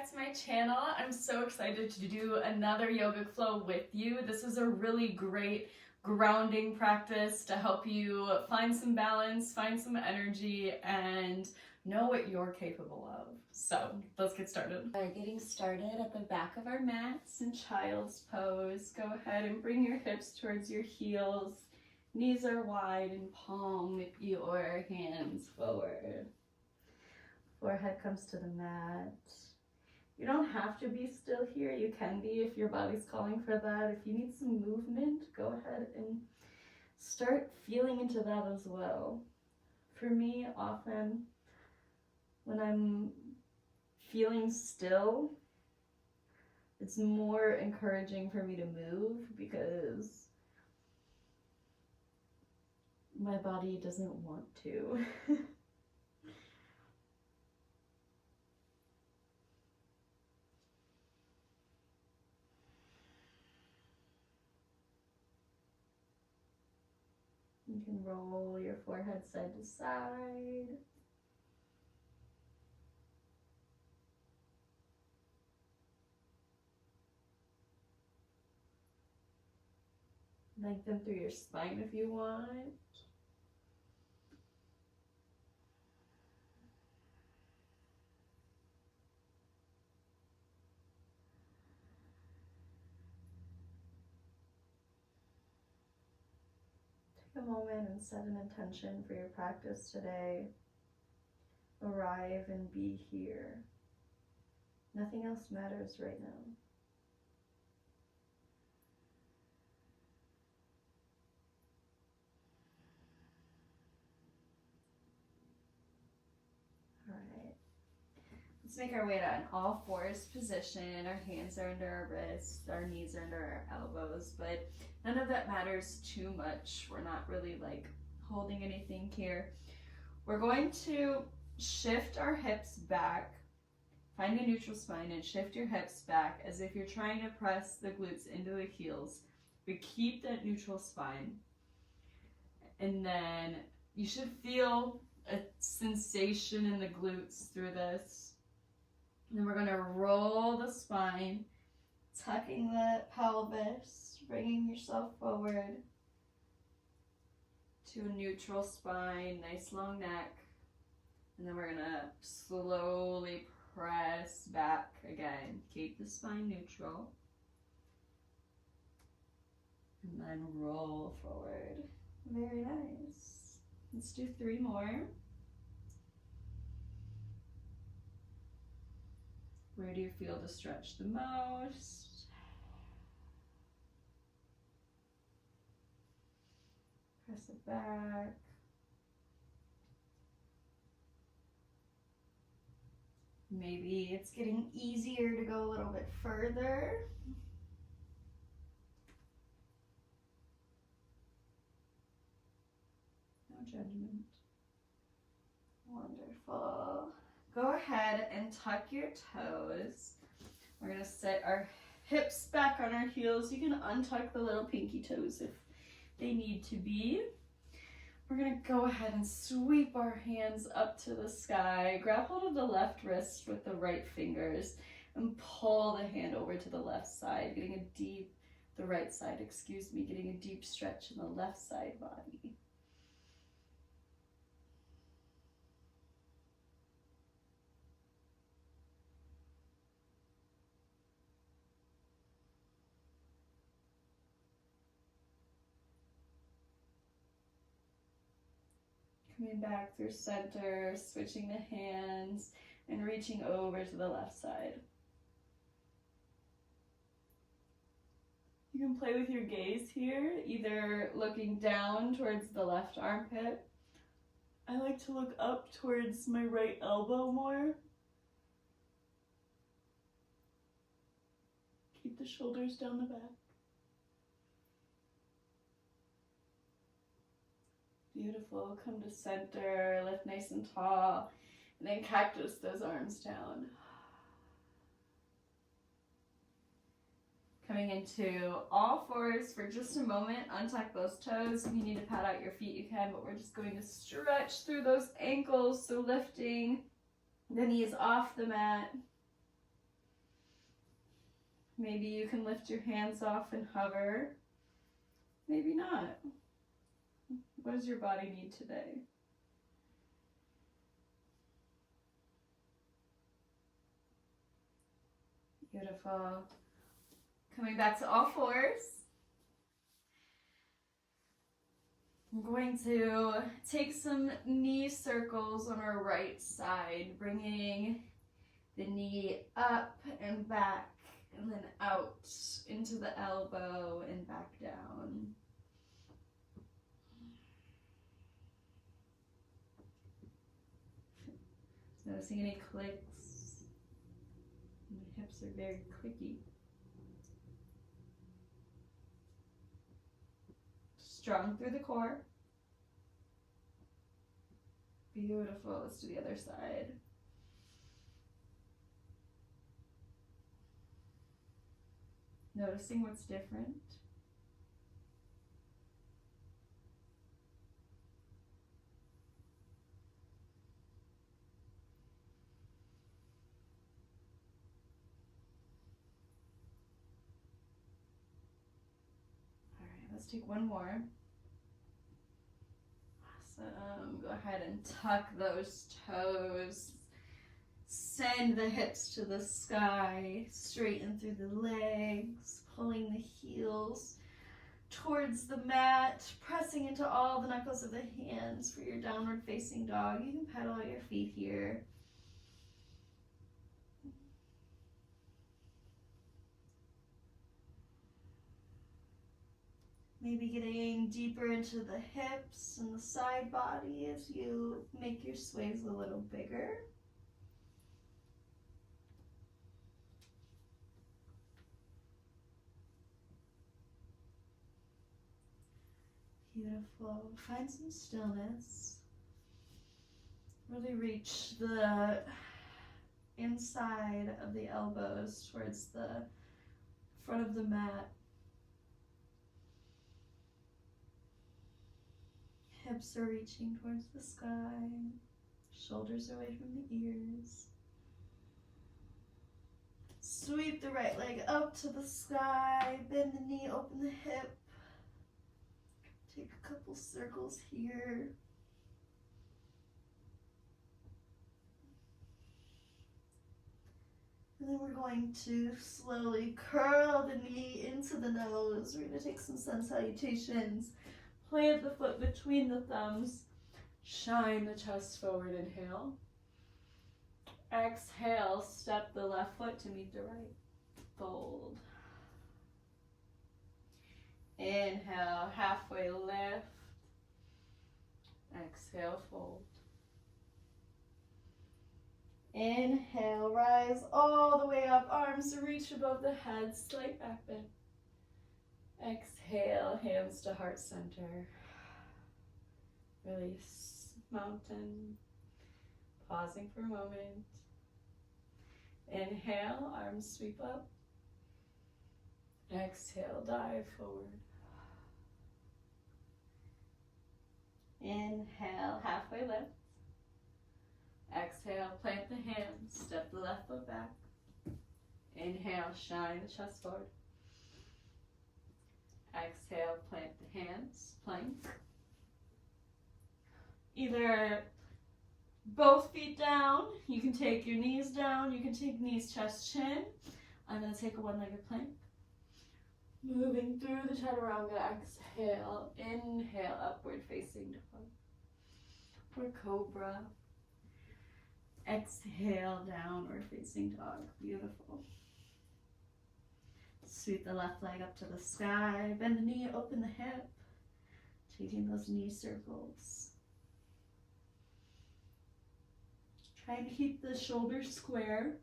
back to my channel. I'm so excited to do another yogic flow with you. This is a really great grounding practice to help you find some balance, find some energy, and know what you're capable of. So let's get started. We're getting started at the back of our mats in child's pose. Go ahead and bring your hips towards your heels. Knees are wide and palm your hands forward. Forehead comes to the mat. You don't have to be still here. You can be if your body's calling for that. If you need some movement, go ahead and start feeling into that as well. For me, often when I'm feeling still, it's more encouraging for me to move because my body doesn't want to. You can roll your forehead side to side. Lengthen through your spine if you want. Take a moment and set an intention for your practice today. Arrive and be here. Nothing else matters right now. Alright. Let's make our way to an all fours position. Our hands are under our wrists, our knees are under our elbows, but none of that matters too much. We're not really like holding anything here. We're going to shift our hips back. Find a neutral spine and shift your hips back as if you're trying to press the glutes into the heels. But keep that neutral spine. And then you should feel a sensation in the glutes through this. And then we're going to roll the spine, tucking the pelvis, bringing yourself forward to a neutral spine, nice long neck. And then we're going to slowly press back again. Keep the spine neutral. And then roll forward. Very nice. Let's do 3 more. Where do you feel to stretch the most? Press it back. Maybe it's getting easier to go a little bit further. No judgment. Wonderful. Go ahead and tuck your toes. We're going to set our hips back on our heels. You can untuck the little pinky toes if they need to be. We're going to go ahead and sweep our hands up to the sky. Grab hold of the left wrist with the right fingers and pull the hand over to the left side, getting a deep stretch in the left side body. Coming back through center, switching the hands, and reaching over to the left side. You can play with your gaze here, either looking down towards the left armpit. I like to look up towards my right elbow more. Keep the shoulders down the back. Beautiful. Come to center, lift nice and tall, and then cactus those arms down. Coming into all fours for just a moment. Untuck those toes. If you need to pat out your feet, you can, but we're just going to stretch through those ankles. So lifting the knees off the mat. Maybe you can lift your hands off and hover. Maybe not. What does your body need today? Beautiful. Coming back to all fours. I'm going to take some knee circles on our right side, bringing the knee up and back and then out into the elbow and back down. Noticing any clicks? My hips are very clicky. Strong through the core. Beautiful. Let's do the other side. Noticing what's different. All right, let's take one more. Awesome. Go ahead and tuck those toes. Send the hips to the sky. Straighten through the legs. Pulling the heels towards the mat. Pressing into all the knuckles of the hands for your downward facing dog. You can pedal out your feet here. Maybe getting deeper into the hips and the side body as you make your sways a little bigger. Beautiful. Find some stillness. Really reach the inside of the elbows towards the front of the mat. Hips are reaching towards the sky. Shoulders away from the ears. Sweep the right leg up to the sky. Bend the knee, open the hip. Take a couple circles here. And then we're going to slowly curl the knee into the nose. We're going to take some sun salutations. Plant the foot between the thumbs. Shine the chest forward. Inhale. Exhale. Step the left foot to meet the right. Fold. Inhale. Halfway lift. Exhale. Fold. Inhale. Rise all the way up. Arms reach above the head. Slight back bend. Exhale, hands to heart center. Release mountain. Pausing for a moment. Inhale, arms sweep up. Exhale, dive forward. Inhale, halfway lift. Exhale, plant the hands. Step the left foot back. Inhale, shine the chest forward. Exhale, plant the hands, plank. Either both feet down, you can take your knees down, you can take knees, chest, chin. I'm going to take a one-legged plank. Moving through the chaturanga, exhale, inhale, upward facing dog. Or cobra. Exhale, downward facing dog. Beautiful. Sweep the left leg up to the sky. Bend the knee, open the hip. Taking those knee circles. Trying to keep the shoulders square.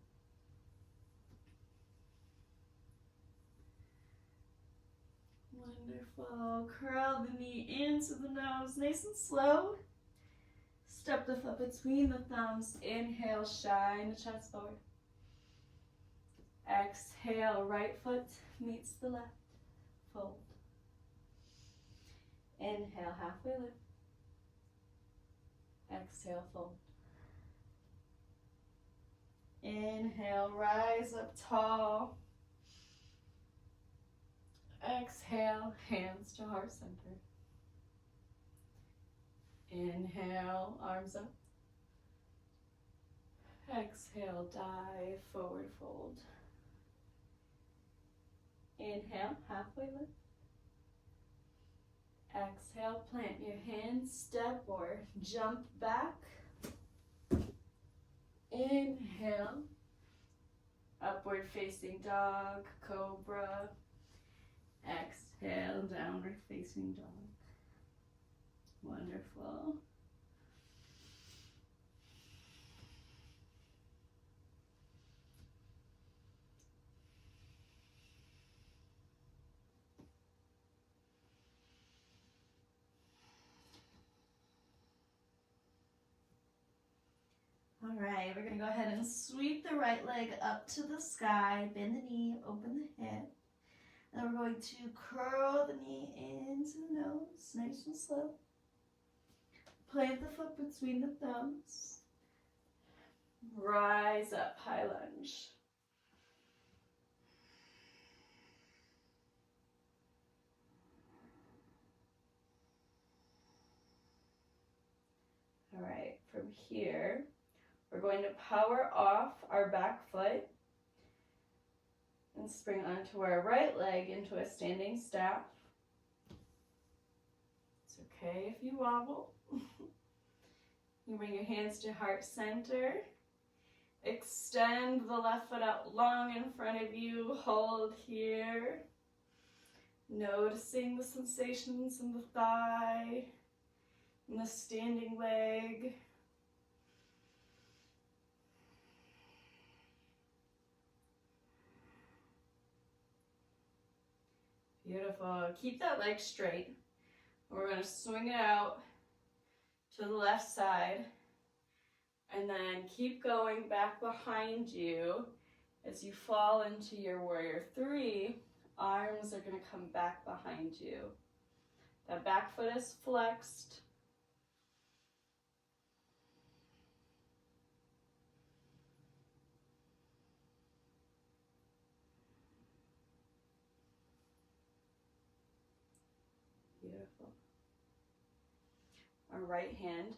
Wonderful. Curl the knee into the nose, nice and slow. Step the foot between the thumbs. Inhale, shine the chest forward. Exhale, right foot meets the left. Fold. Inhale, halfway lift. Exhale, fold. Inhale, rise up tall. Exhale, hands to heart center. Inhale, arms up. Exhale, dive, forward fold. Inhale, halfway lift. Exhale, plant your hands, step or jump back. Inhale, upward facing dog, cobra. Exhale, downward facing dog. Wonderful. All right, we're gonna go ahead and sweep the right leg up to the sky, bend the knee, open the hip. And then we're going to curl the knee into the nose, nice and slow. Plant the foot between the thumbs. Rise up, high lunge. All right, from here, we're going to power off our back foot and spring onto our right leg into a standing staff. It's okay if you wobble. You bring your hands to heart center. Extend the left foot out long in front of you. Hold here. Noticing the sensations in the thigh, in the standing leg. Beautiful. Keep that leg straight. We're going to swing it out to the left side and then keep going back behind you as you fall into your warrior three. Arms are going to come back behind you. That back foot is flexed. Beautiful. Our right hand,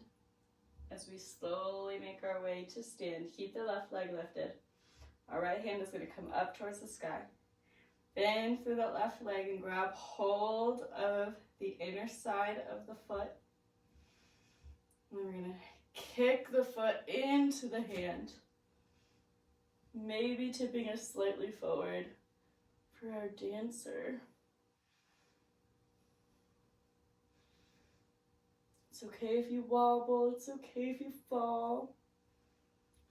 as we slowly make our way to stand, keep the left leg lifted. Our right hand is going to come up towards the sky. Bend through that left leg and grab hold of the inner side of the foot. And we're going to kick the foot into the hand. Maybe tipping it slightly forward for our dancer. It's okay if you wobble, it's okay if you fall.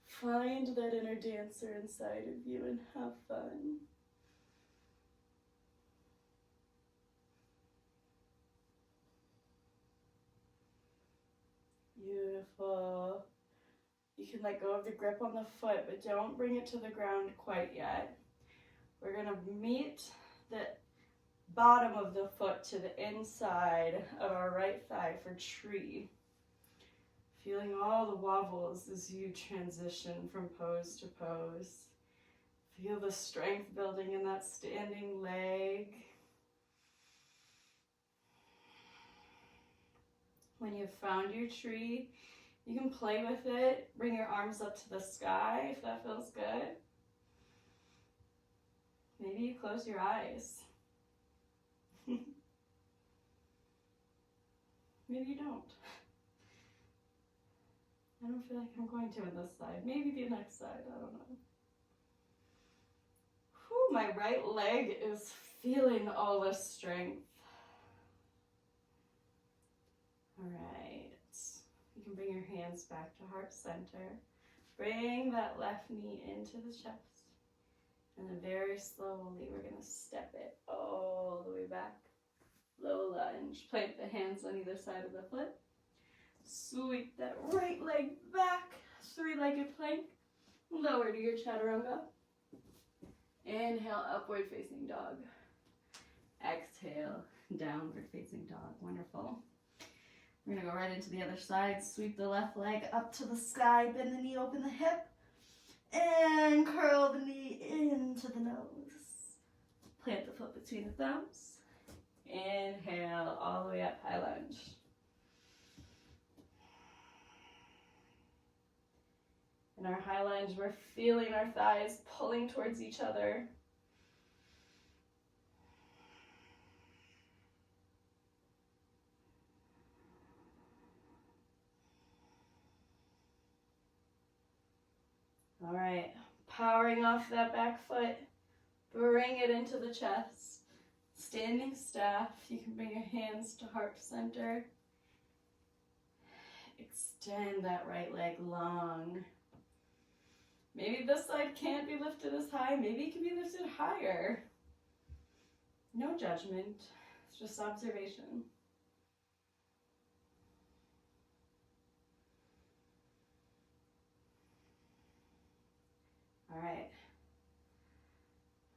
Find that inner dancer inside of you and have fun. Beautiful. You can let go of the grip on the foot, but don't bring it to the ground quite yet. We're going to meet the bottom of the foot to the inside of our right thigh for tree. Feeling all the wobbles as you transition from pose to pose. Feel the strength building in that standing leg. When you've found your tree, you can play with it. Bring your arms up to the sky if that feels good. Maybe you close your eyes. Maybe you don't. I don't feel like I'm going to on this side. Maybe the next side, I don't know. Whew, my right leg is feeling all the strength. All right, you can bring your hands back to heart center. Bring that left knee into the chest. And then very slowly, we're gonna step it all the way back. Low lunge. Plant the hands on either side of the foot. Sweep that right leg back. Three-legged plank. Lower to your chaturanga. Inhale, upward facing dog. Exhale, downward facing dog. Wonderful. We're gonna go right into the other side. Sweep the left leg up to the sky. Bend the knee, open the hip. And curl the knee into the nose. Plant the foot between the thumbs. Inhale, all the way up, high lunge. In our high lunge, we're feeling our thighs pulling towards each other. All right, powering off that back foot, bring it into the chest. Standing staff, you can bring your hands to heart center. Extend that right leg long. Maybe this side can't be lifted as high, maybe it can be lifted higher. No judgment, it's just observation. All right,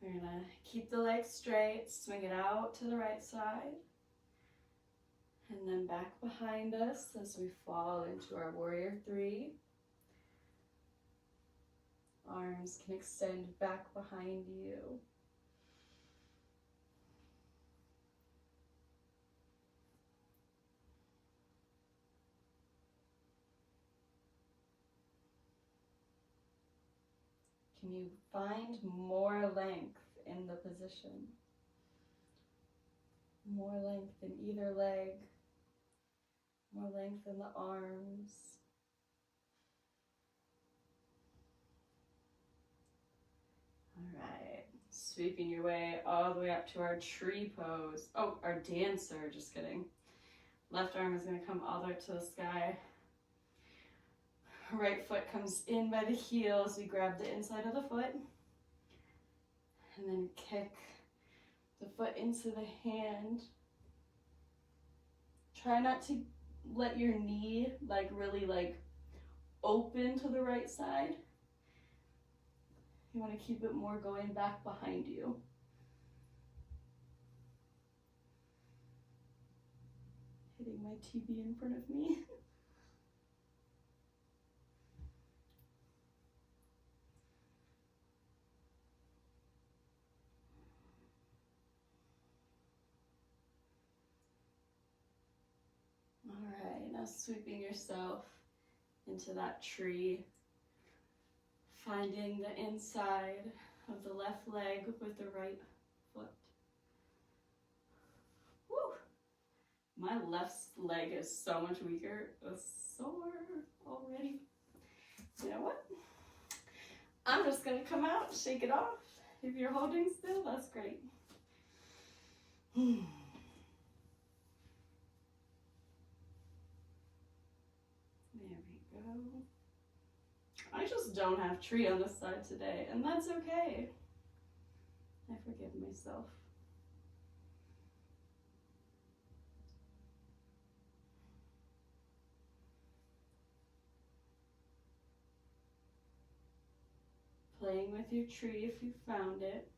we're gonna keep the legs straight, swing it out to the right side, and then back behind us as we fall into our warrior three. Arms can extend back behind you. Can you find more length in the position? More length in either leg, more length in the arms. All right, sweeping your way all the way up to our tree pose. Oh, our dancer, just kidding. Left arm is gonna come all the way up to the sky. Right foot comes in by the heels. We grab the inside of the foot and then kick the foot into the hand. Try not to let your knee really open to the right side. You want to keep it more going back behind you. Hitting my TV in front of me. Alright, now sweeping yourself into that tree, finding the inside of the left leg with the right foot. Woo! My left leg is so much weaker. It's sore already. You know what? I'm just gonna come out, shake it off. If you're holding still, that's great. There we go. I just don't have tree on this side today, and that's okay. I forgive myself. Playing with your tree if you found it.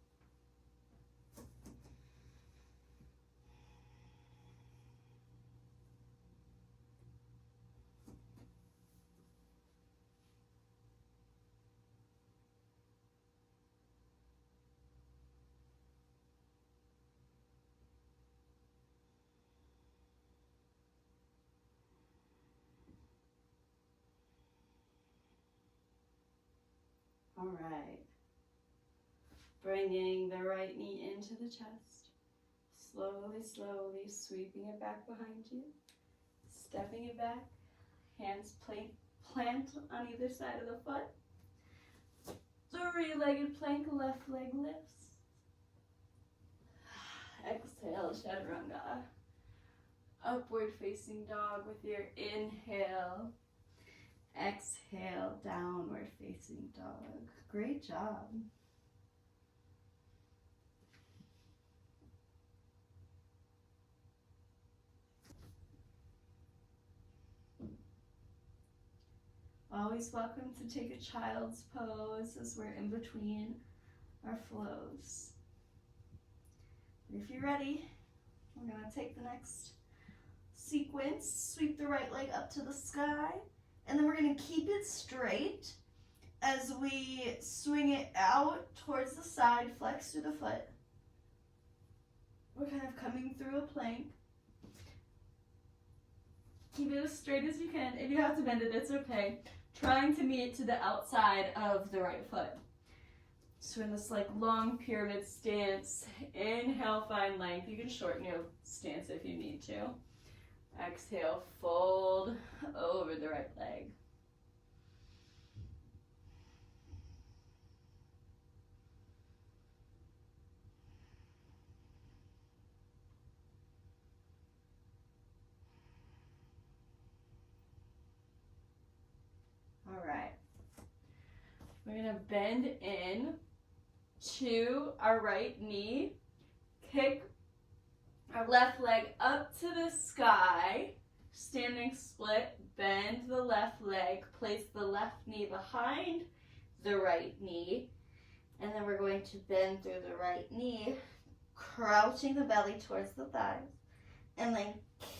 All right. Bringing the right knee into the chest. Slowly, slowly sweeping it back behind you. Stepping it back. Hands plant on either side of the foot. Three-legged plank, left leg lifts. Exhale, chaturanga. Upward facing dog with your inhale. Exhale, downward facing dog. Great job. Always welcome to take a child's pose as we're in between our flows. If you're ready, we're going to take the next sequence, sweep the right leg up to the sky, and then we're going to keep it straight as we swing it out towards the side, flex through the foot. we're kind of coming through a plank. Keep it as straight as you can. If you have to bend it, it's okay. Trying to meet to the outside of the right foot. So in this like long pyramid stance, inhale, find length. You can shorten your stance if you need to. Exhale, fold over the right leg. All right. We're gonna bend in to our right knee, kick our left leg up to the sky, standing split, bend the left leg, place the left knee behind the right knee, and then we're going to bend through the right knee, crouching the belly towards the thighs, and then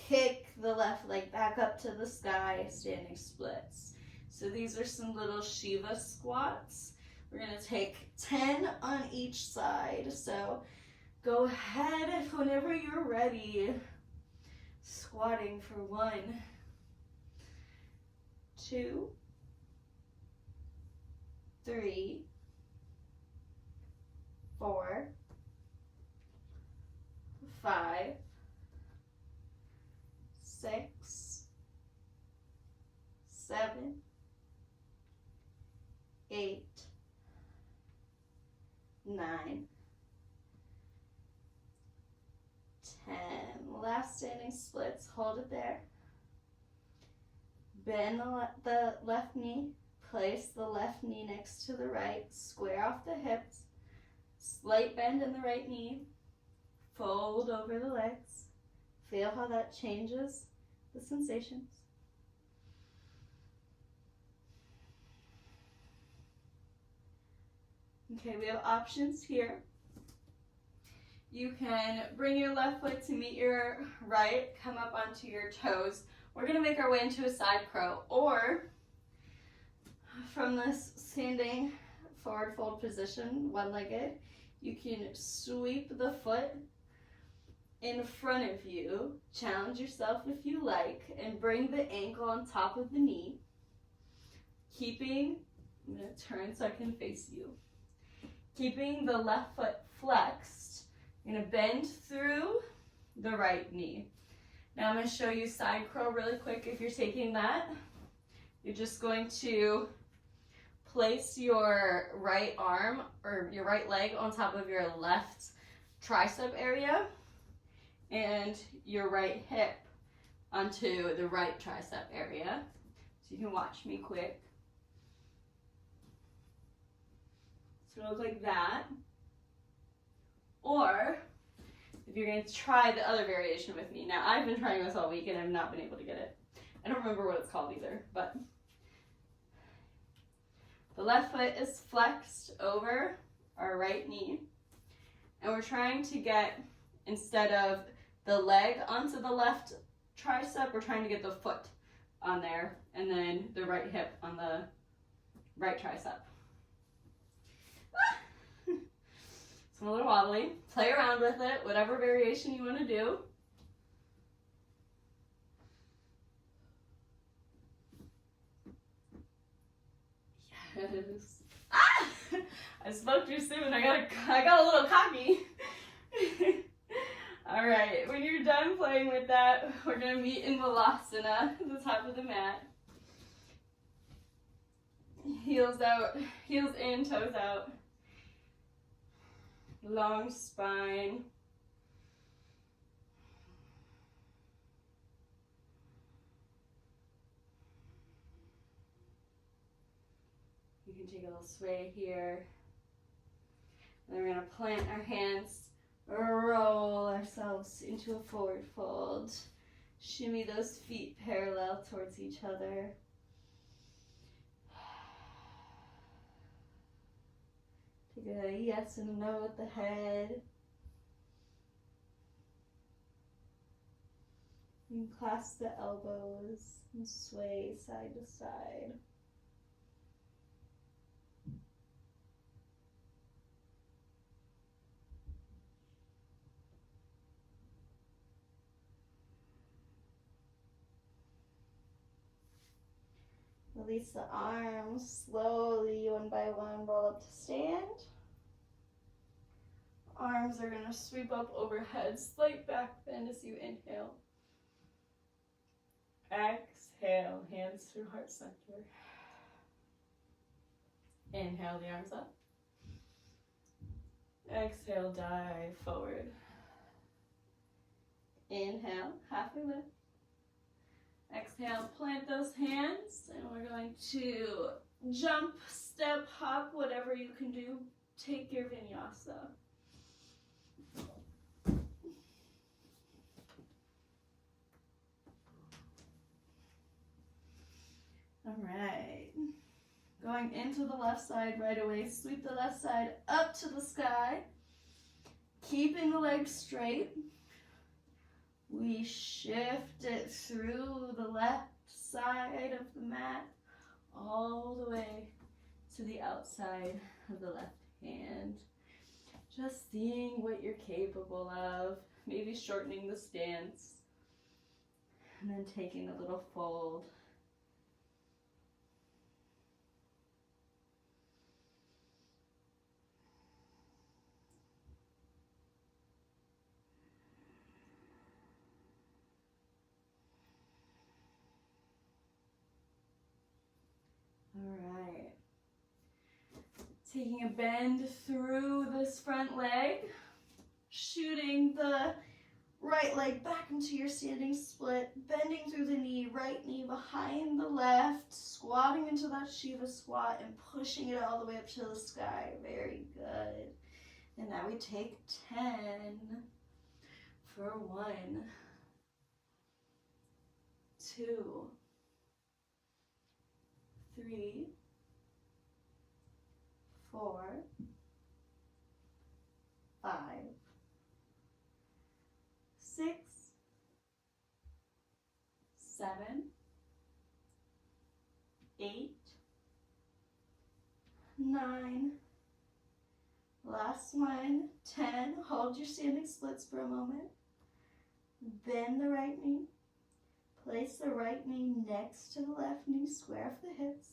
kick the left leg back up to the sky, standing splits. So these are some little Shiva squats. We're gonna take 10 on each side. So go ahead whenever you're ready. Squatting for 1, 2, 3, 4, 5, 6, 7, 8, 9, 10. Last standing splits. Hold it there. Bend the left knee. Place the left knee next to the right. Square off the hips. Slight bend in the right knee. Fold over the legs. Feel how that changes the sensations. Okay, we have options here. You can bring your left foot to meet your right, come up onto your toes. We're gonna make our way into a side crow, or from this standing forward fold position, one-legged, you can sweep the foot in front of you, challenge yourself if you like, and bring the ankle on top of the knee, keeping, I'm gonna turn so I can face you, keeping the left foot flexed. You're gonna bend through the right knee. Now I'm gonna show you side crow really quick. If you're taking that, you're just going to place your right arm or your right leg on top of your left tricep area and your right hip onto the right tricep area. So you can watch me quick. So it'll look like that. Or if you're going to try the other variation with me. Now, I've been trying this all week and I've not been able to get it. I don't remember what it's called either, but the left foot is flexed over our right knee. And we're trying to get, instead of the leg onto the left tricep, we're trying to get the foot on there and then the right hip on the right tricep. So I'm a little wobbly. Play around with it, whatever variation you want to do. Yes. Ah! I spoke too soon. I got a little cocky. All right, when you're done playing with that, we're gonna meet in Vinyasa, the top of the mat. Heels out, heels in, toes out. Long spine. You can take a little sway here. And then we're going to plant our hands, roll ourselves into a forward fold. Shimmy those feet parallel towards each other. Take a yes and a no with the head. And clasp the elbows and sway side to side. Release the arms, slowly, one by one, roll up to stand. Arms are going to sweep up overhead, slight back bend as you inhale. Exhale, hands through heart center. Inhale the arms up. Exhale, dive forward. Inhale, halfway lift. Exhale, plant those hands, and we're going to jump, step, hop, whatever you can do. Take your vinyasa. All right. Going into the left side right away. Sweep the left side up to the sky. Keeping the legs straight. We shift it through the left side of the mat all the way to the outside of the left hand. Just seeing what you're capable of. Maybe shortening the stance. And then taking a little fold. All right. Taking a bend through this front leg. Shooting the right leg back into your standing split. Bending through the knee, right knee behind the left. Squatting into that Shiva squat and pushing it all the way up to the sky. Very good. And now we take 10 for 1, 2, 3, 4, 5, 6, 7, 8, 9, last one, 10. Hold your standing splits for a moment. Bend the right knee. Place the right knee next to the left knee, square off the hips.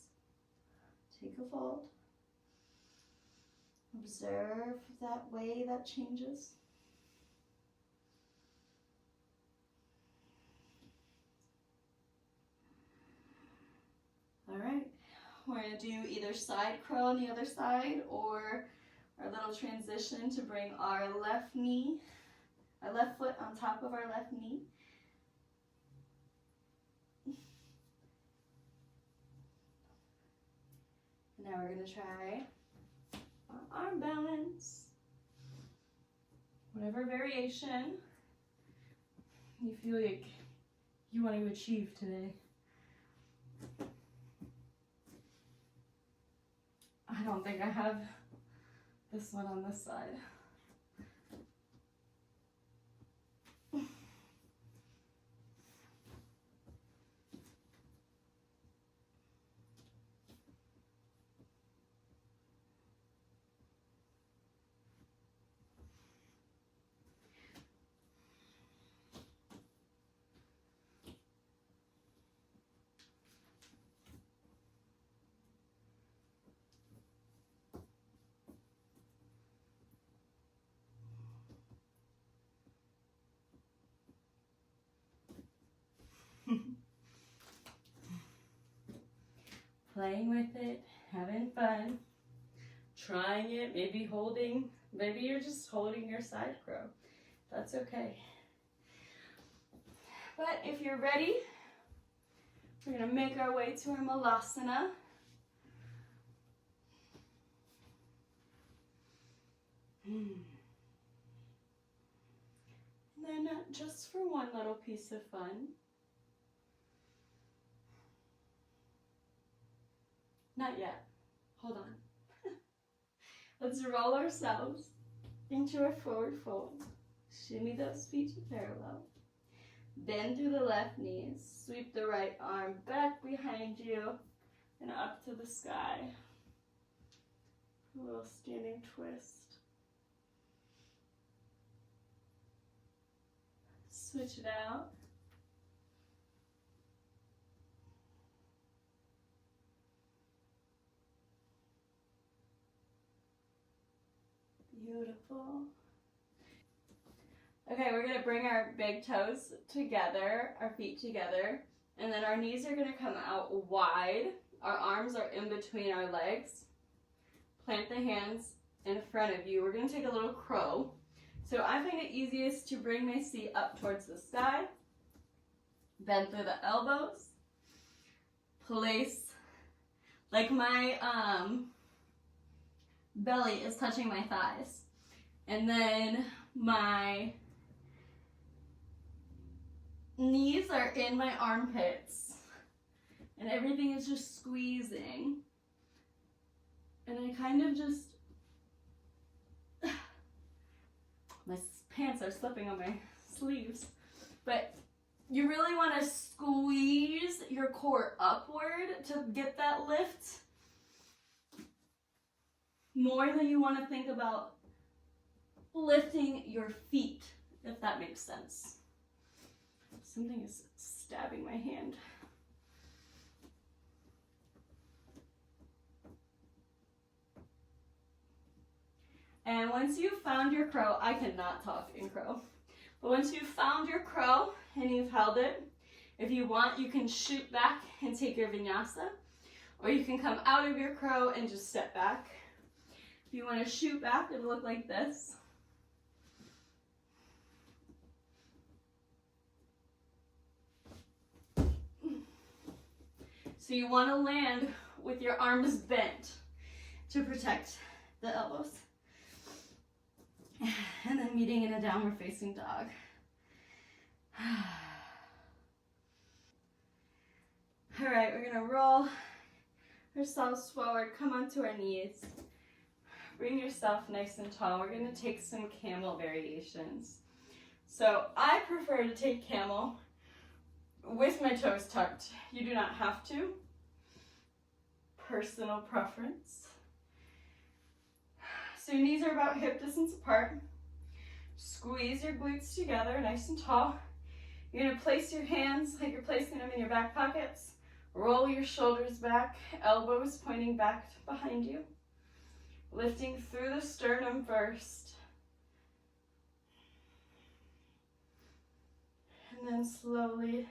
Take a fold. Observe that way that changes. All right, we're going to do either side curl on the other side or our little transition to bring our left knee, our left foot on top of our left knee. Now we're going to try our arm balance. Whatever variation you feel like you want to achieve today. I don't think I have this one on this side. Playing with it, having fun, trying it, maybe you're just holding your side crow. That's okay. But if you're ready, we're going to make our way to our Malasana. And then just for one little piece of fun, not yet, hold on. Let's roll ourselves into a forward fold. Shimmy those feet to parallel. Bend through the left knee. Sweep the right arm back behind you and up to the sky. A little standing twist. Switch it out. Beautiful. Okay, we're gonna bring our big toes together, our feet together, and then our knees are gonna come out wide. Our arms are in between our legs. Plant the hands in front of you. We're gonna take a little crow. So I find it easiest to bring my seat up towards the sky, bend through the elbows, place, like my belly is touching my thighs. And then my knees are in my armpits. And everything is just squeezing. And I kind of just, my pants are slipping on my sleeves. But you really want to squeeze your core upward to get that lift. More than you want to think about lifting your feet, if that makes sense. Something is stabbing my hand. And once you've found your crow, I cannot talk in crow, but once you've found your crow and you've held it, if you want, you can shoot back and take your vinyasa, or you can come out of your crow and just step back. If you want to shoot back, it'll look like this. So you want to land with your arms bent to protect the elbows. And then meeting in a downward facing dog. All right, we're gonna roll ourselves forward, come onto our knees. Bring yourself nice and tall. We're gonna take some camel variations. So I prefer to take camel with my toes tucked. You do not have to. Personal preference. So your knees are about hip distance apart. Squeeze your glutes together, nice and tall. You're gonna place your hands like you're placing them in your back pockets. Roll your shoulders back, elbows pointing back behind you. Lifting through the sternum first. And then slowly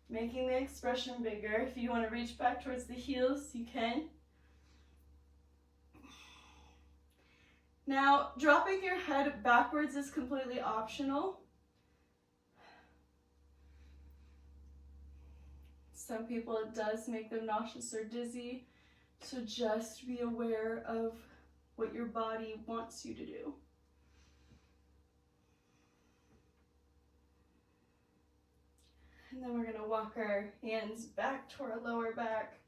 making the expression bigger. If you want to reach back towards the heels, you can. Now, dropping your head backwards is completely optional. Some people, it does make them nauseous or dizzy, so just be aware of what your body wants you to do. And then we're going to walk our hands back to our lower back,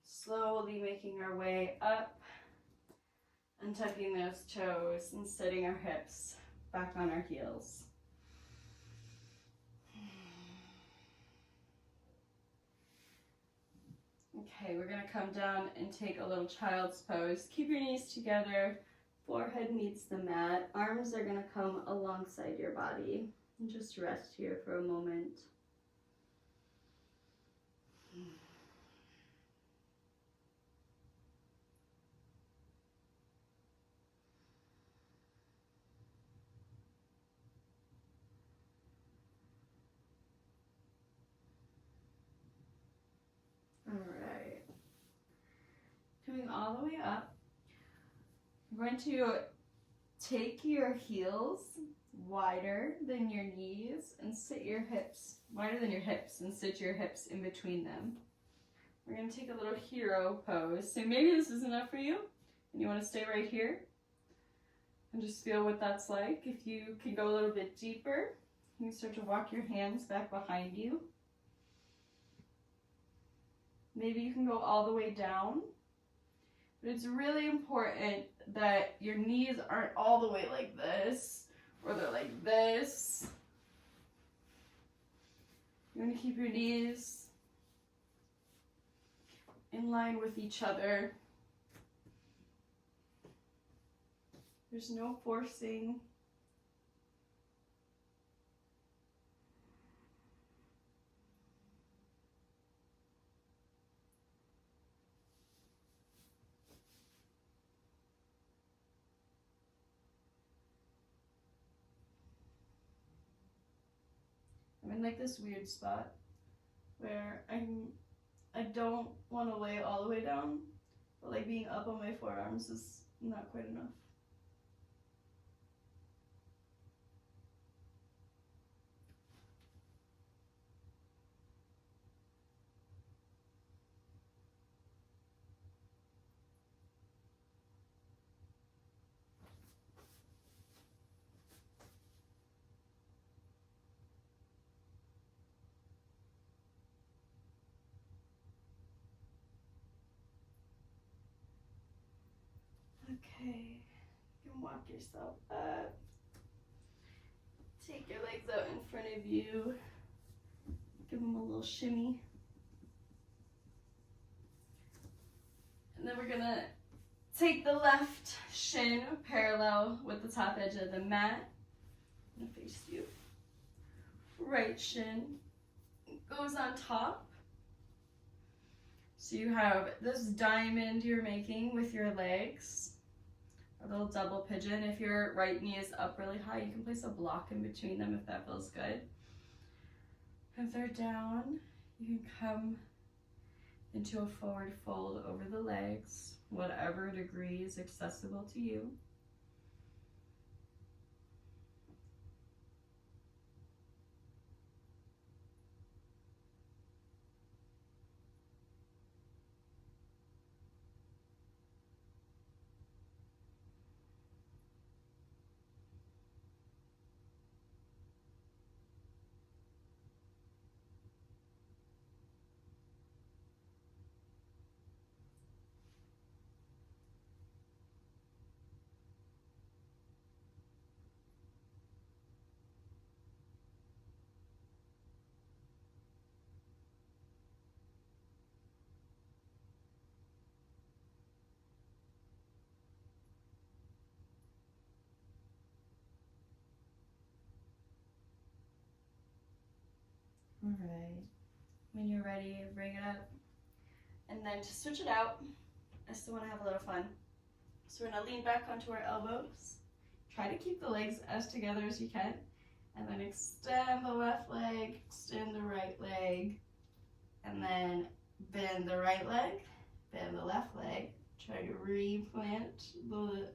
slowly making our way up. And tucking those toes and setting our hips back on our heels. Okay, we're gonna come down and take a little child's pose. Keep your knees together, forehead meets the mat. Arms are gonna come alongside your body. And just rest here for a moment. Alright. Coming all the way up. We're going to take your heels wider than your knees and sit your hips, wider than your hips, and sit your hips in between them. We're going to take a little hero pose. So maybe this is enough for you, and you want to stay right here and just feel what that's like. If you can go a little bit deeper, you can start to walk your hands back behind you. Maybe you can go all the way down. But it's really important that your knees aren't all the way like this, or they're like this. You want to keep your knees in line with each other. There's no forcing. in like this weird spot where I don't want to lay all the way down, but like being up on my forearms is not quite enough. Okay, you can walk yourself up. Take your legs out in front of you. Give them a little shimmy. And then we're gonna take the left shin parallel with the top edge of the mat. I'm gonna face you. Right shin goes on top. So you have this diamond you're making with your legs. A little double pigeon. If your right knee is up really high, you can place a block in between them if that feels good. If they're down, you can come into a forward fold over the legs, whatever degree is accessible to you. All right, when you're ready, bring it up. And then to switch it out, I still want to have a little fun. So we're gonna lean back onto our elbows. Try to keep the legs as together as you can. And then extend the left leg, extend the right leg. And then bend the right leg, bend the left leg. Try to replant the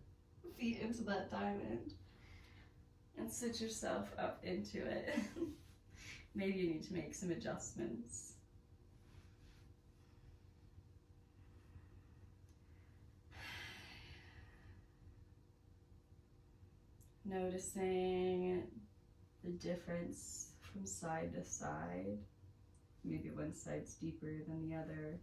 feet into that diamond. And sit yourself up into it. Maybe you need to make some adjustments. Noticing the difference from side to side. Maybe one side's deeper than the other.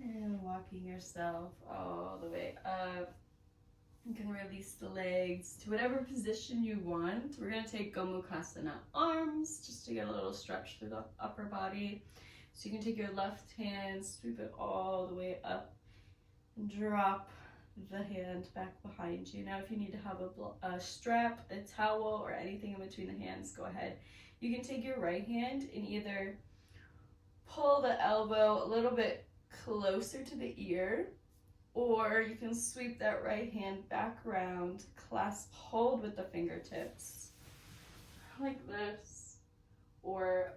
And walking yourself all the way up. You can release the legs to whatever position you want. We're going to take Gomukhasana arms just to get a little stretch through the upper body. So you can take your left hand, sweep it all the way up, and drop the hand back behind you. Now if you need to have a strap, a towel, or anything in between the hands, go ahead. You can take your right hand and either pull the elbow a little bit closer to the ear, or you can sweep that right hand back around, clasp hold with the fingertips like this, or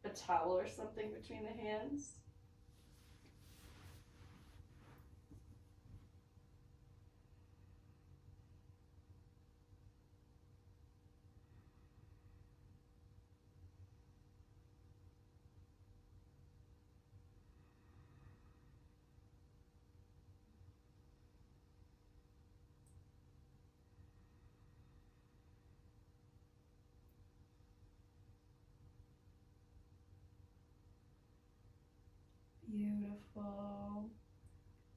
a towel or something between the hands. Beautiful.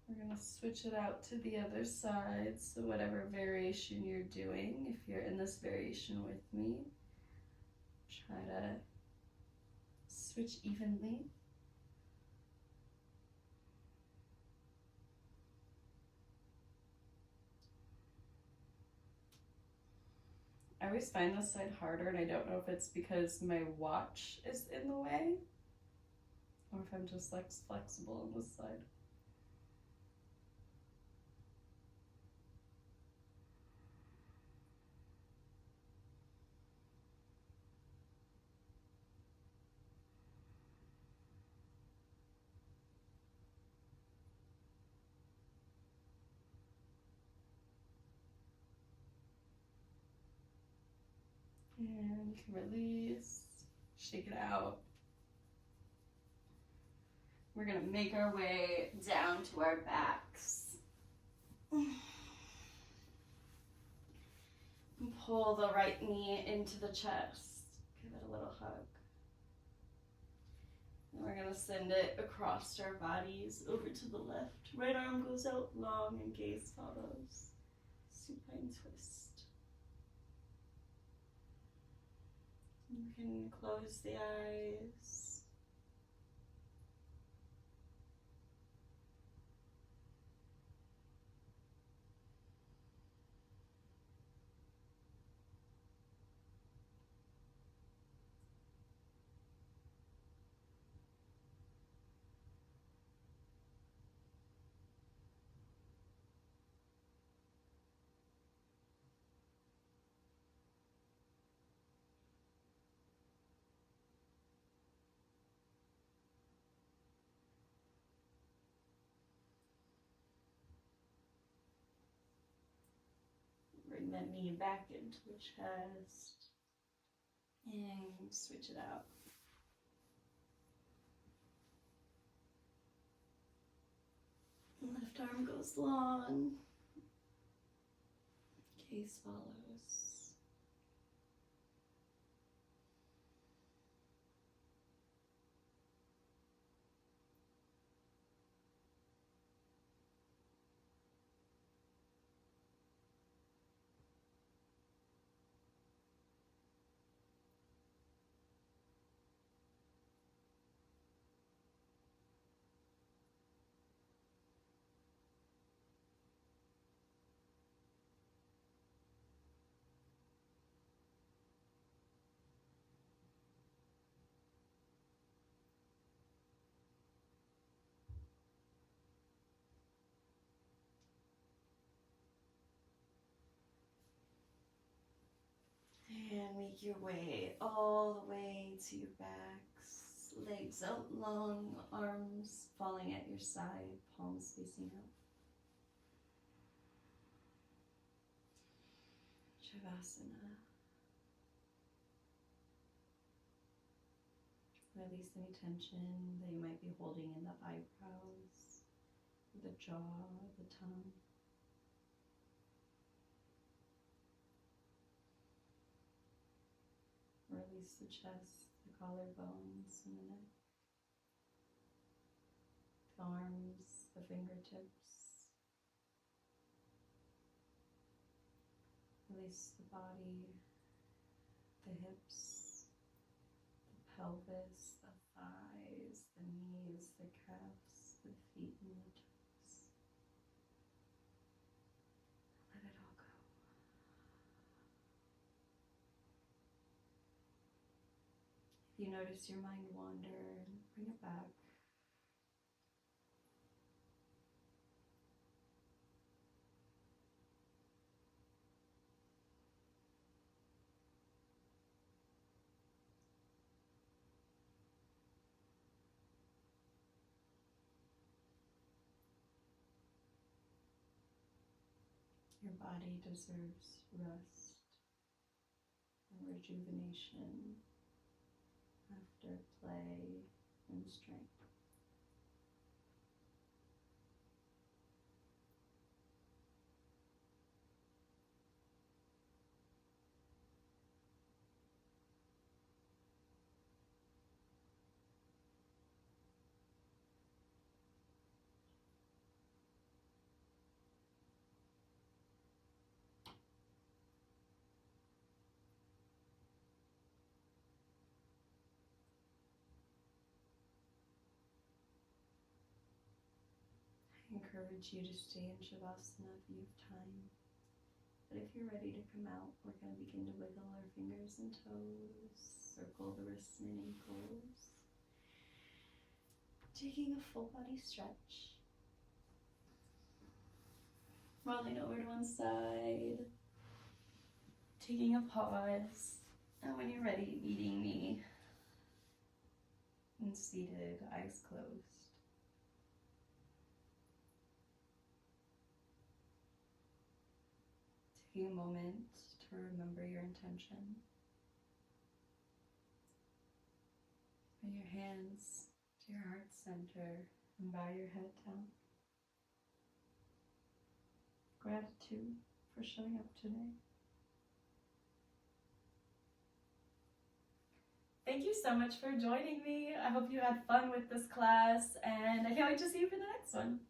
We're going to switch it out to the other side. So whatever variation you're doing, if you're in this variation with me, try to switch evenly. I always find this side harder, and I don't know if it's because my watch is in the way or if I'm just less flexible on this side. And you can release, shake it out. We're gonna make our way down to our backs. And pull the right knee into the chest. Give it a little hug. And we're gonna send it across our bodies over to the left. Right arm goes out long and gaze follows. Supine twist. You can close the eyes. Bring that knee back into the chest and switch it out. Left arm goes long, gaze follows. And make your way all the way to your backs. Legs out long, arms falling at your side, palms facing out. Shavasana. Release any tension that you might be holding in the eyebrows, the jaw, the tongue. Release the chest, the collarbones, and the neck, the arms, the fingertips. Release the body, the hips, the pelvis, the thighs, the knees, the calves, the feet, and the toes. Let it all go. If you notice your mind wander, bring it back. Your body deserves rest and rejuvenation after play and strength. encourage you to stay in Shavasana if you have time. But if you're ready to come out, we're going to begin to wiggle our fingers and toes, circle the wrists and ankles. Taking a full body stretch. Rolling over to one side. Taking a pause. And when you're ready, meeting me and seated, eyes closed. Taking a moment to remember your intention. Bring your hands to your heart center and bow your head down. Gratitude for showing up today. Thank you so much for joining me. I hope you had fun with this class, and I can't wait to see you for the next one.